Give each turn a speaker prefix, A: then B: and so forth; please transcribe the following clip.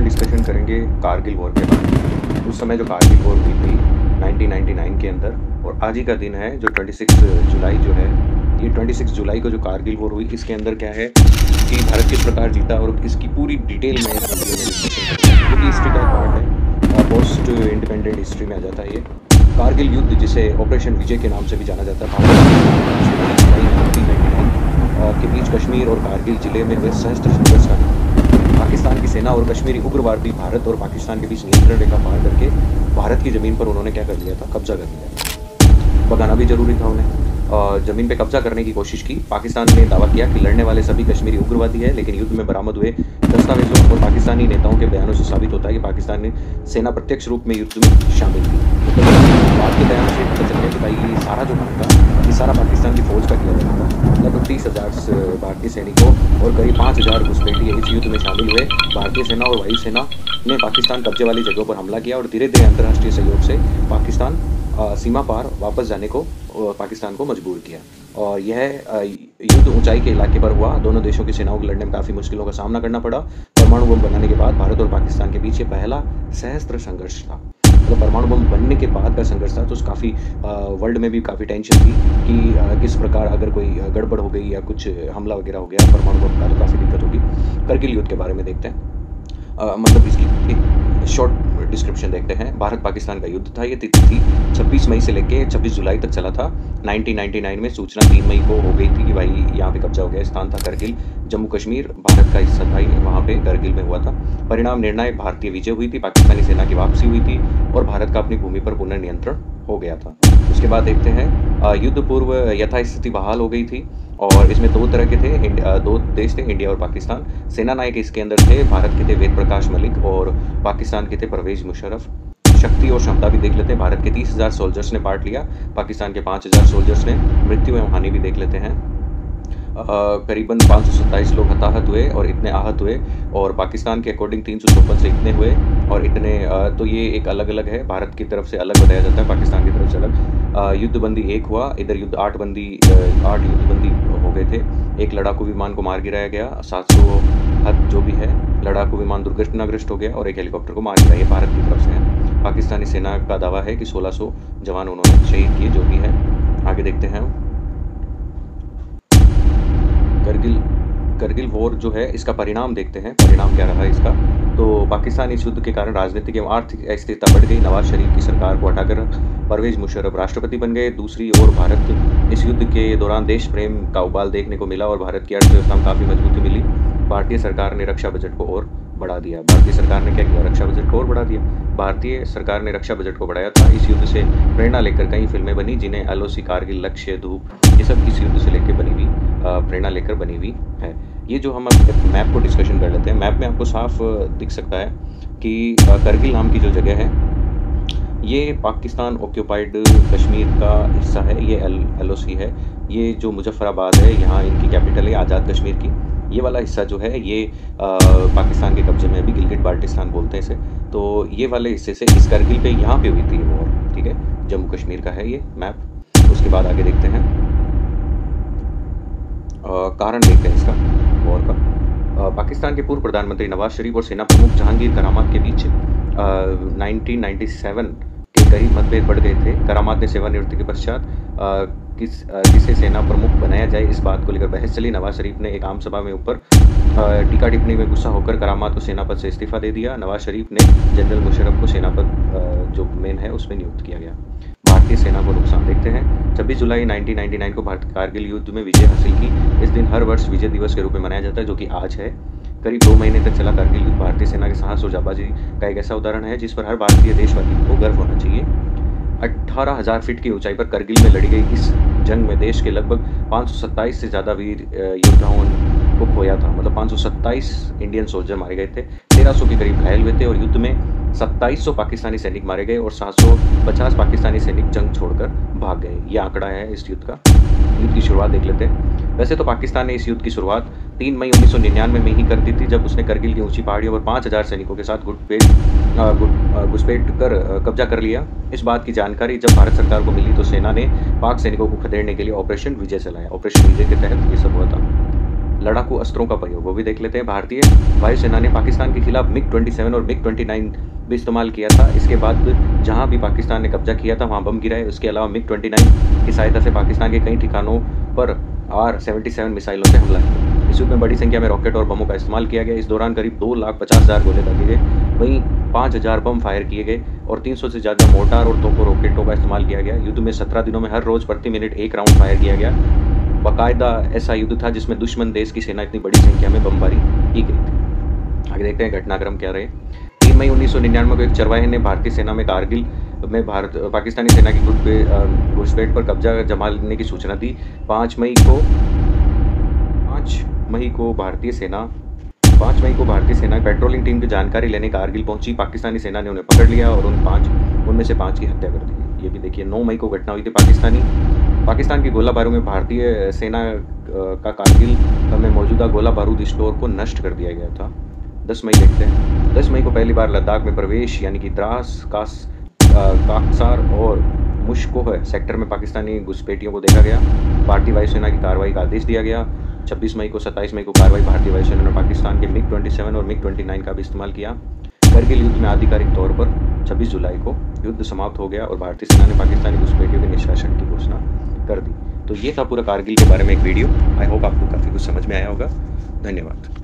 A: Discussion करेंगे Kargil war के बारे में। उस समय जो कारगिल वॉर हुई थी 1999 के अंदर, और आज ही का दिन है जो 26 जुलाई जो है, ये 26 जुलाई को जो कारगिल वॉर हुई, इसके अंदर क्या है कि भारत किस प्रकार जीता, और इसकी पूरी डिटेल में इस वीडियो में डिस्कशन करेंगे, क्योंकि हिस्ट्री का एक पार्ट है और पोस्ट इंडिपेंडेंट हिस्ट्री में आ जाता है ये। कारगिल युद्ध, जिसे ऑपरेशन विजय के नाम से भी जाना जाता है, भारत के बीच कश्मीर और कारगिल जिले में हुए सहस्त्र संघर्ष का नाम। पाकिस्तान की सेना और कश्मीरी उग्रवादी भारत और पाकिस्तान के बीच नियंत्रण रेखा पार करके भारत की ज़मीन पर उन्होंने क्या कर लिया था, कब्जा कर लिया। भगाना भी जरूरी था उन्हें। ज़मीन पे कब्जा करने की कोशिश की। पाकिस्तान ने दावा किया कि लड़ने वाले सभी कश्मीरी उग्रवादी है, लेकिन युद्ध में बरामद हुए दस्तावेजों और पाकिस्तानी नेताओं के बयानों से साबित होता है कि पाकिस्तानी सेना प्रत्यक्ष रूप में युद्ध में शामिल थी। बाद के बयानों से पता चल गया कि भाई ये सारा जो काम था, ये सारा पाकिस्तान की फौज का किया गया था। लगभग 30,000 भारतीय सैनिकों और करीब 5,000 घुसपैठिए इस युद्ध में शामिल हुए। भारतीय सेना और वायुसेना ने पाकिस्तान कब्जे वाली जगहों पर हमला किया और धीरे धीरे अंतर्राष्ट्रीय सहयोग से पाकिस्तान सीमा पार वापस जाने को पाकिस्तान को मजबूर किया। और यह युद्ध ऊंचाई के इलाके पर हुआ। दोनों देशों की सेनाओं को लड़ने में काफ़ी मुश्किलों का सामना करना पड़ा। परमाणु बम बनाने के बाद भारत और पाकिस्तान के बीच ये पहला सहस्त्र संघर्ष था। मतलब परमाणु बम बनने के बाद का संघर्ष था, तो काफ़ी वर्ल्ड में भी काफ़ी टेंशन थी कि किस प्रकार अगर कोई गड़बड़ हो गई या कुछ हमला वगैरह हो गया परमाणु बम का, तो काफ़ी दिक्कत होगी। करगिल युद्ध के बारे में देखते हैं। मतलब इसकी एक शॉर्ट डिस्क्रिप्शन देखते हैं। भारत पाकिस्तान का युद्ध था। ये तिथि थी 26 मई से लेकर 26 जुलाई तक चला था। 1999 में सूचना 3 मई को हो गई थी कि भाई यहाँ पे कब्जा हो गया। स्थान था करगिल, जम्मू कश्मीर भारत का हिस्सा था, वहाँ पे करगिल में हुआ था। परिणाम निर्णायक भारतीय विजय हुई थी, पाकिस्तानी सेना की वापसी हुई थी और भारत का अपनी भूमि पर पुनर्नियंत्रण हो गया था। उसके बाद देखते हैं युद्ध पूर्व यथास्थिति बहाल हो गई थी, और इसमें दो तरह के थे, दो देश थे, इंडिया और पाकिस्तान। सेना नायक इसके अंदर थे, भारत के थे वेद प्रकाश मलिक और पाकिस्तान के थे परवेज मुशर्रफ। शक्ति और क्षमता भी देख लेते हैं। भारत के 30,000 सोल्जर्स ने पार्ट लिया, पाकिस्तान के 5,000 सोल्जर्स ने। मृत्यु एवं हानि भी देख लेते हैं। करीबन 527 लोग हताहत हुए और इतने आहत हुए, और पाकिस्तान के अकॉर्डिंग 354 से इतने हुए और इतने। तो ये एक अलग अलग है, भारत की तरफ से अलग बताया जाता है, पाकिस्तान की तरफ से अलग। युद्धबंदी एक हुआ, इधर युद्ध 8 युद्धबंदी हो गए थे। एक लड़ाकू विमान को मार गिराया गया, 700 हद जो भी है लड़ाकू विमान दुर्घटनाग्रस्त हो गया, और एक हेलीकॉप्टर को मार गिराया। ये भारत की तरफ से है। पाकिस्तानी सेना का दावा है कि 1600 जवान उन्होंने शहीद किए, जो भी है। आगे देखते हैं। करगिल वॉर जो है, इसका परिणाम देखते हैं। परिणाम क्या रहा इसका? तो पाकिस्तान इस युद्ध के कारण राजनीतिक एवं आर्थिक अस्थिरता बढ़ गई। नवाज शरीफ की सरकार को हटाकर परवेज मुशर्रफ राष्ट्रपति बन गए। दूसरी ओर भारत इस युद्ध के दौरान देश प्रेम का उबाल देखने को मिला और भारत की अर्थव्यवस्था में काफ़ी मजबूती मिली। भारतीय सरकार ने रक्षा बजट को और बढ़ा दिया। भारतीय सरकार ने क्या किया? रक्षा बजट को और बढ़ा दिया। भारतीय सरकार ने रक्षा बजट को बढ़ाया था। इस युद्ध से प्रेरणा लेकर कई फिल्में बनी, जिन्हें एलओसी, कारगिल, लक्ष्य, धूप, ये सब इस युद्ध से लेकर बनी हुई, प्रेरणा लेकर बनी हुई है। ये जो हम मैप को डिस्कशन कर लेते हैं, मैप में आपको साफ दिख सकता है कि करगिल नाम की जो जगह है, ये पाकिस्तान ऑक्यूपाइड कश्मीर का हिस्सा है। ये एलओसी है। ये जो मुजफ्फराबाद है, यहाँ इनकी कैपिटल है आज़ाद कश्मीर की। ये वाला हिस्सा जो है, ये पाकिस्तान के कब्जे में भी, गिलगिट बाल्टिस्तान बोलते हैं इसे। तो ये वाले हिस्से से इस करगिल पे यहाँ पे हुई थी ये वॉर, ठीक है। जम्मू कश्मीर का है ये मैप। उसके बाद आगे देखते हैं, कारण देखते हैं इसका वॉर का। पाकिस्तान के पूर्व प्रधानमंत्री नवाज शरीफ और सेना प्रमुख जहांगीर करामात के बीच 1997 के करीब मतभेद बढ़ गए थे। करामात ने सेवानिवृत्ति के पश्चात किसे सेना प्रमुख बनाया जाए, इस बात को लेकर बहस चली। नवाज शरीफ ने एक आम सभा में ऊपर टीका टिप्पणी में गुस्सा होकर करामात को सेना पद से इस्तीफा दे दिया। नवाज शरीफ ने जनरल मुशर्रफ को सेना पद जो मेन है उसमें नियुक्त किया गया। भारतीय सेना को नुकसान देखते हैं। 26 जुलाई 1999 को भारत कारगिल युद्ध में विजय हासिल की। इस दिन हर वर्ष विजय दिवस के रूप में मनाया जाता है, जो कि आज है। करीब 2 महीने तक चला कारगिल युद्ध भारतीय सेना के साहस और जाबाजी का एक ऐसा उदाहरण है जिस पर हर भारतीय देशवासी को गर्व होना चाहिए। 18,000 फीट की ऊंचाई पर करगिल में लड़ी गई इस जंग में देश के लगभग 527 से ज़्यादा वीर योद्धाओं को खोया था। मतलब 527 इंडियन सोल्जर मारे गए थे, 1300 के करीब घायल हुए थे, और युद्ध में 2700 पाकिस्तानी सैनिक मारे गए और 750 पाकिस्तानी सैनिक जंग छोड़कर भाग गए। ये आंकड़ा है इस युद्ध का। युद्ध की शुरुआत देख लेते हैं। वैसे तो पाकिस्तान ने इस युद्ध की शुरुआत 3 मई 1999 में ही कर दी थी, जब उसने करगिल की ऊंची पहाड़ियों पर 5,000 सैनिकों के साथ घुसपैठ कर कब्जा कर लिया। इस बात की जानकारी जब भारत सरकार को मिली तो सेना ने पाक सैनिकों को खदेड़ने के लिए ऑपरेशन विजय चलाया। ऑपरेशन विजय के तहत ये सब हुआ था। लड़ाकू अस्त्रों का प्रयोग, वो भी देख लेते हैं। भारतीय वायुसेना ने पाकिस्तान के खिलाफ मिग-27 और मिग-29 भी इस्तेमाल किया था। इसके बाद जहाँ भी पाकिस्तान ने कब्जा किया था वहाँ बम गिराए। उसके अलावा मिग-29 की सहायता से पाकिस्तान के कई ठिकानों पर आर-77 मिसाइलों से हमला किया। इस युद्ध में बड़ी संख्या में रॉकेट और बमों का इस्तेमाल किया गया। इस दौरान करीब 2,50,000 गोले दागे गए, वहीं 5,000 बम फायर किए गए और 300 से ज़्यादा मोर्टार और तोपों रॉकेटों का इस्तेमाल किया गया। युद्ध में 17 दिनों में हर रोज़ प्रति मिनट 1 राउंड फायर किया गया। बाकायदा ऐसा युद्ध था जिसमें दुश्मन देश की सेना इतनी बड़ी संख्या में बमबारी की गई थी। आगे देखते हैं घटनाक्रम क्या रहे। 3 मई 1999 को एक चरवाहे ने भारतीय सेना में कारगिल में पाकिस्तानी सेना की घुसपैठ पर कब्जा जमा लेने की सूचना दी। 5 मई को 5 मई को भारतीय सेना 5 मई को भारतीय सेना की पेट्रोलिंग टीम की जानकारी लेने कारगिल पहुंची। पाकिस्तानी सेना ने उन्हें पकड़ लिया और उनमें से 5 की हत्या कर दी। ये भी देखिए 9 मई को घटना हुई थी। पाकिस्तान की गोला बारूद में भारतीय सेना का कारगिल में मौजूदा गोला बारूद स्टोर को नष्ट कर दिया गया था। 10 मई देखते हैं। 10 मई को पहली बार लद्दाख में प्रवेश यानी कि द्रास काकसार और मुशकोह सेक्टर में पाकिस्तानी घुसपैठियों को देखा गया। भारतीय वायुसेना की कार्रवाई का आदेश दिया गया। 26 मई को 27 मई को कार्रवाई भारतीय वायुसेना ने पाकिस्तान के मिग-27 और मिग-29 का भी इस्तेमाल किया। करगिल युद्ध में आधिकारिक तौर पर 26 जुलाई को युद्ध समाप्त हो गया और भारतीय सेना ने पाकिस्तानी घुसपैठियों के निष्कासन की घोषणा कर दी। तो ये था पूरा कारगिल के बारे में एक वीडियो। आई होप आपको काफ़ी कुछ समझ में आया होगा। धन्यवाद।